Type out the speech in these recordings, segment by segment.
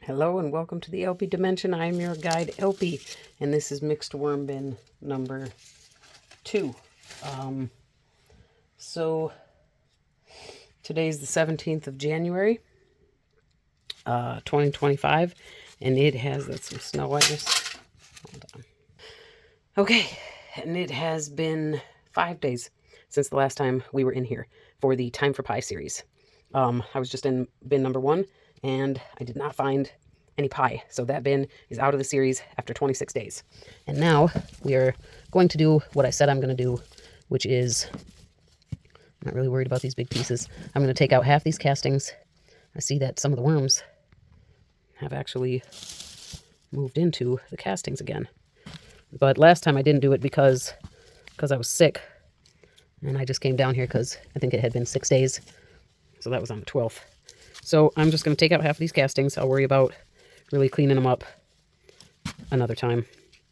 Hello and welcome to the theElpyDimension. I'm your guide, Elpy, and this is mixed worm bin number 2. So today's the 17th of January, 2025, and it has, that's some snow I just, hold on. Okay, and it has been 5 days since the last time we were in here for the Time for Pie series. I was just in bin number 1, and I did not find any pie. So that bin is out of the series after 26 days. And now we are going to do what I said I'm going to do, which is, I'm not really worried about these big pieces. I'm going to take out half these castings. I see that some of the worms have actually moved into the castings again. But last time I didn't do it because I was sick. And I just came down here because I think it had been 6 days. So that was on the 12th. So I'm just going to take out half of these castings. I'll worry about really cleaning them up another time.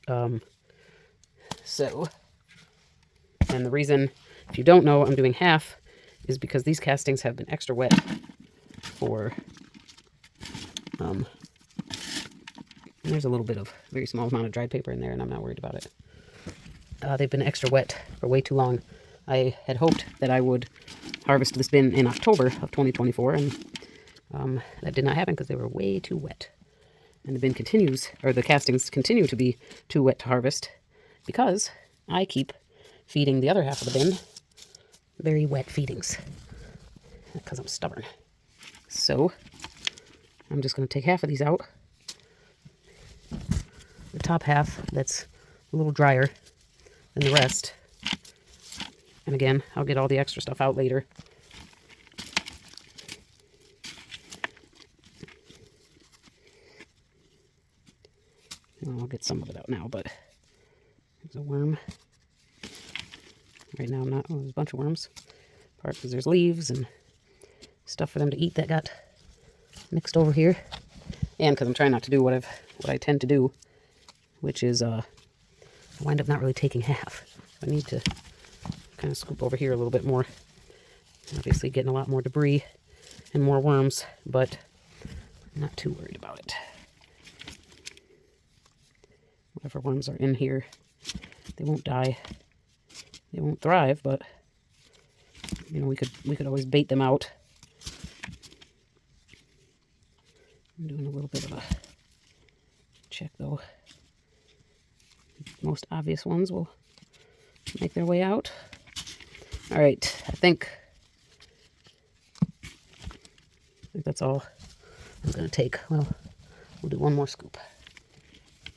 And the reason, if you don't know, I'm doing half is because these castings have been extra wet for, and there's a little bit of, very small amount of dried paper in there, and I'm not worried about it. They've been extra wet for way too long. I had hoped that I would harvest this bin in October of 2024, and that did not happen because they were way too wet. And the bin continues, or the castings continue to be too wet to harvest because I keep feeding the other half of the bin very wet feedings because I'm stubborn. So I'm just going to take half of these out. The top half that's a little drier than the rest. And again, I'll get all the extra stuff out later. Well, I'll get some of it out now, but there's a worm. Right now I'm not, oh, there's a bunch of worms. Part because there's leaves and stuff for them to eat that got mixed over here. And because I'm trying not to do what I tend to do, which is I wind up not really taking half. I need to kind of scoop over here a little bit more. Obviously getting a lot more debris and more worms, but I'm not too worried about it. Whatever worms are in here, they won't die. They won't thrive, but you know, we could always bait them out. I'm doing a little bit of a check though. Most obvious ones will make their way out. All right, I think that's all I'm going to take. Well, we'll do one more scoop.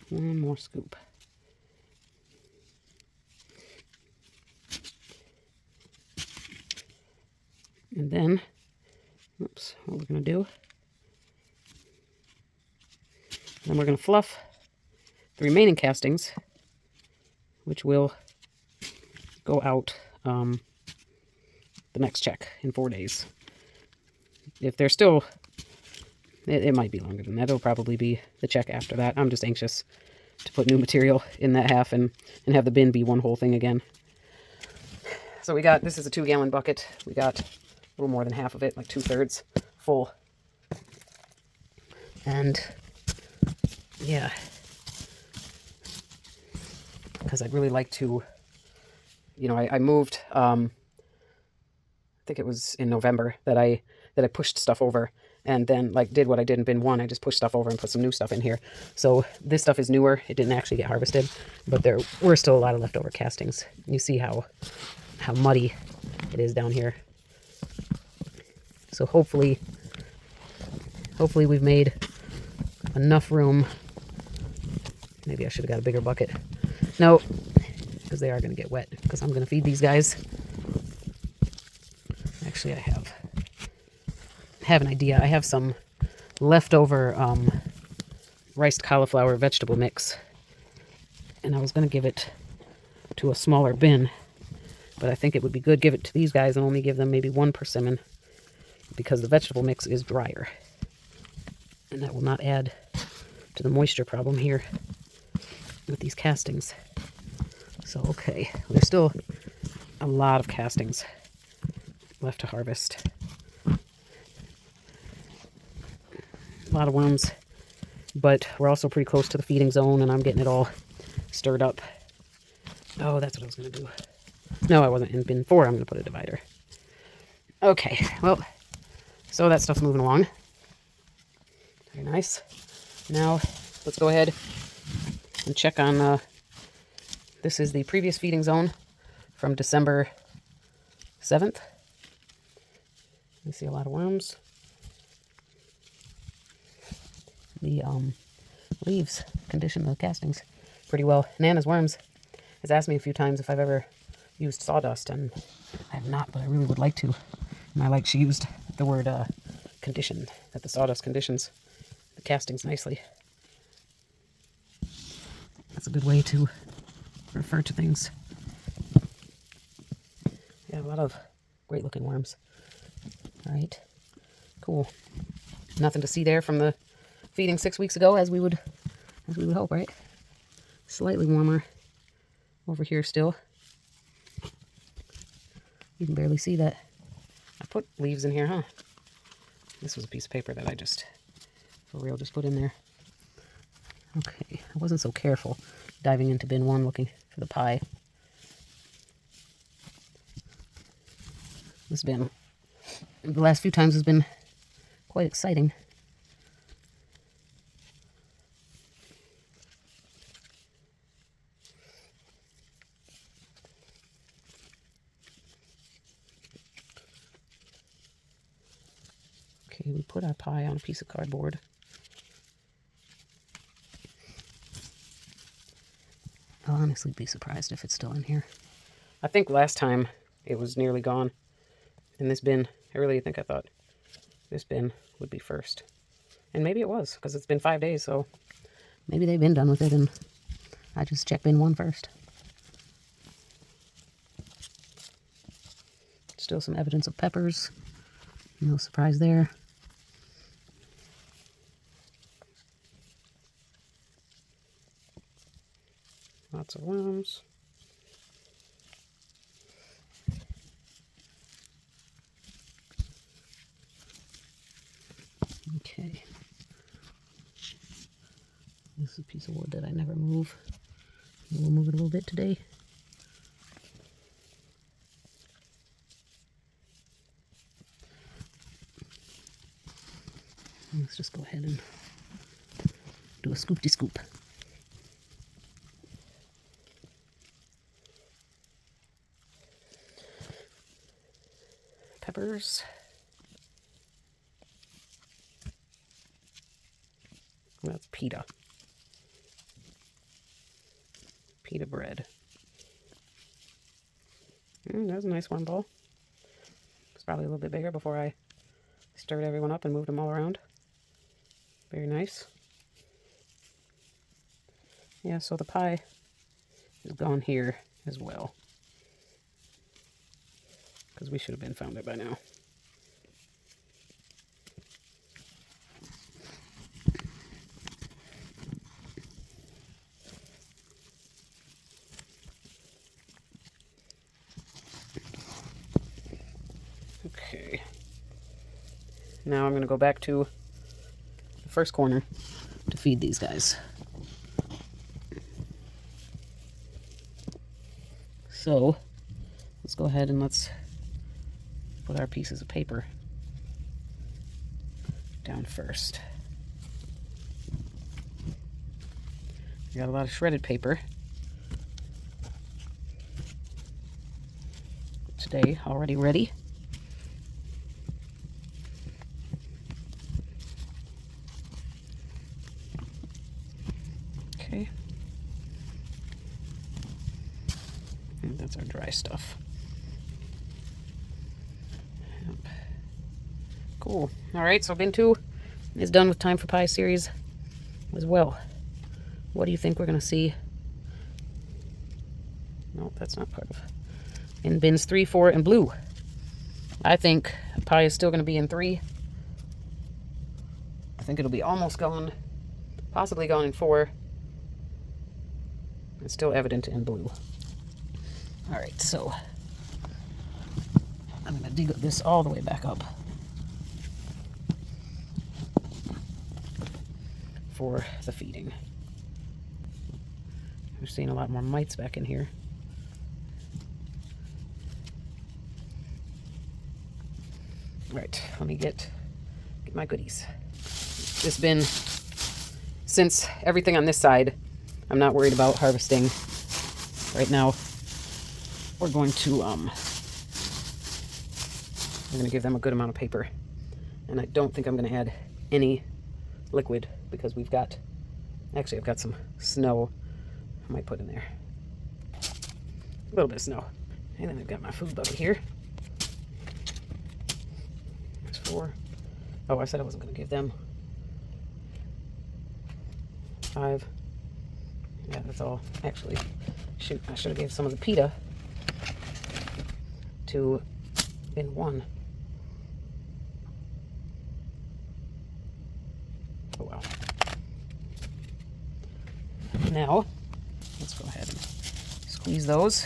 One more scoop. And then, oops, what we're going to do, then we're going to fluff the remaining castings, which will go out the next check in 4 days. If they're still, it might be longer than that. It'll probably be the check after that. I'm just anxious to put new material in that half and have the bin be one whole thing again. So we got, this is a 2-gallon bucket. We got a little more than half of it, like 2/3 full. And yeah, because I'd really like to, you know, I moved, I think it was in November that I pushed stuff over and then like did what I did in bin 1. I just pushed stuff over and put some new stuff in here. So this stuff is newer. It didn't actually get harvested, but there were still a lot of leftover castings. You see how muddy it is down here. So hopefully we've made enough room. Maybe I should have got a bigger bucket. No, because they are going to get wet because I'm going to feed these guys. Actually, I have an idea. I have some leftover riced cauliflower vegetable mix, and I was going to give it to a smaller bin, but I think it would be good give it to these guys and only give them maybe 1 persimmon because the vegetable mix is drier, and that will not add to the moisture problem here with these castings. So okay, there's still a lot of castings left to harvest. A lot of worms but we're also pretty close to the feeding zone, and I'm getting it all stirred up. Oh, that's what I was going to do. No, I wasn't. In bin 4, I'm going to put a divider. Okay, well, so that stuff's moving along. Very nice. Now, let's go ahead and check on, this is the previous feeding zone from December 7th. You see a lot of worms. The leaves condition the castings pretty well. Nana's Worms has asked me a few times if I've ever used sawdust, and I have not, but I really would like to. And I like she used the word condition, that the sawdust conditions the castings nicely. That's a good way to refer to things. Yeah, a lot of great looking worms. All right, cool. Nothing to see there from the feeding 6 weeks ago, as we would hope, right? Slightly warmer over here still. You can barely see that. I put leaves in here, huh? This was a piece of paper that I just, for real, just put in there. Okay, I wasn't so careful diving into bin 1 looking for the pie. This bin, the last few times, has been quite exciting. Okay, we put our pie on a piece of cardboard. I'll honestly be surprised if it's still in here. I think last time it was nearly gone in this bin. I really think I thought this bin would be first. And maybe it was, because it's been 5 days, so maybe they've been done with it and I just checked bin 1 first. Still some evidence of peppers. No surprise there. Lots of worms. Okay. This is a piece of wood that I never move. We'll move it a little bit today. Let's just go ahead and do a scoop-de-scoop. Peppers. That's pita. Pita bread. That's a nice worm ball. It's probably a little bit bigger before I stirred everyone up and moved them all around. Very nice. Yeah, so the pie is gone here as well, because we should have been found it by now. Okay. Now I'm going to go back to the first corner to feed these guys. So let's go ahead and let's put our pieces of paper down first. We got a lot of shredded paper today already ready. Okay. And that's our dry stuff. Yep. Cool. All right, so bin 2 is done with Time for Pie series as well. What do you think we're going to see? No, that's not part of. In bins 3, 4, and blue. I think pie is still going to be in 3. I think it'll be almost gone, possibly gone in 4. It's still evident in blue. All right, so I'm going to dig this all the way back up for the feeding. We're seeing a lot more mites back in here. All right, let me get my goodies. This bin, since everything on this side, I'm not worried about harvesting right now. We're going to give them a good amount of paper. And I don't think I'm going to add any liquid because we've got, actually I've got some snow I might put in there. A little bit of snow. And then I've got my food bucket here. There's 4. Oh, I said I wasn't going to give them 5. Yeah, that's all. Actually, shoot, I should have gave some of the pita to bin 1. Oh well. Now, let's go ahead and squeeze those.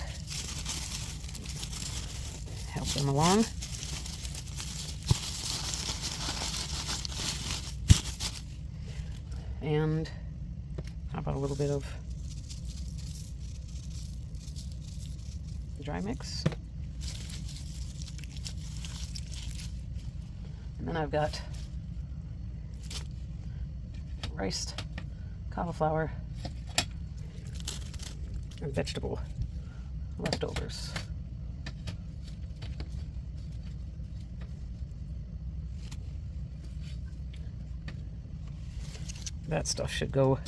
Help them along. And how about a little bit of dry mix? And then I've got riced cauliflower and vegetable leftovers. That stuff should go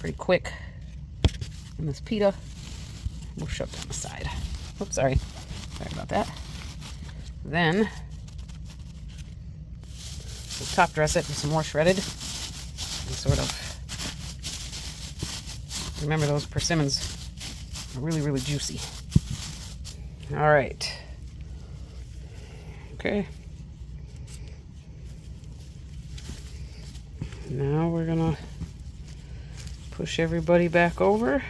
pretty quick. And this pita, we'll shove down the side. Oops, sorry about that. Then we'll top dress it with some more shredded and sort of, remember those persimmons are really, really juicy. All right. Okay. Now we're gonna push everybody back over.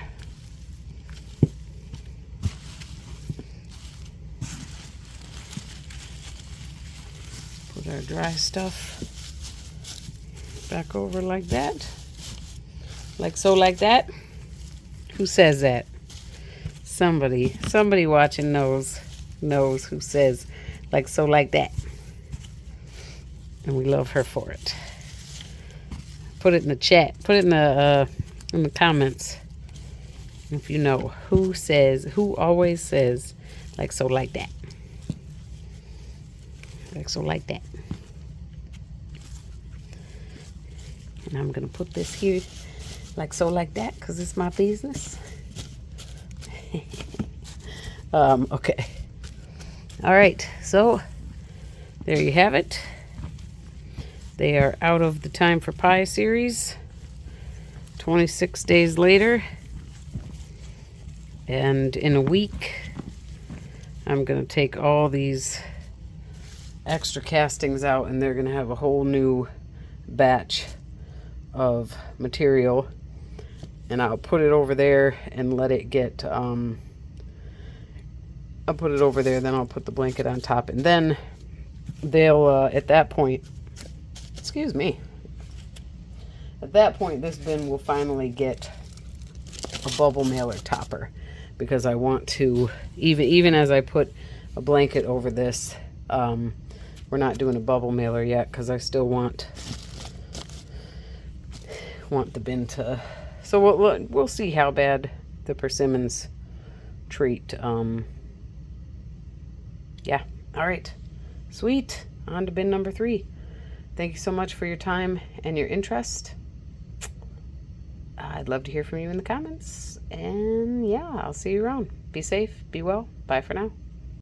Put our dry stuff back over like that. Like so, like that. Who says that? Somebody watching knows who says like so, like that. And we love her for it. Put it in the chat. Put it in the comments. If you know who always says like so, like that. Like so, like that. And I'm gonna put this here like so, like that, because it's my business. Okay. All right, so there you have it. They are out of the Time for Pie series 26 days later. And in a week, I'm going to take all these extra castings out, and they're going to have a whole new batch of material. And I'll put it over there and let it get, I'll put it over there, then I'll put the blanket on top. And then they'll, at that point, excuse me, at that point, this bin will finally get a bubble mailer topper, because I want to, even as I put a blanket over this, we're not doing a bubble mailer yet, because I still want the bin to, so we'll see how bad the persimmons treat. Yeah, all right, sweet, on to bin number 3. Thank you so much for your time and your interest. I'd love to hear from you in the comments. And yeah, I'll see you around. Be safe, be well. Bye for now.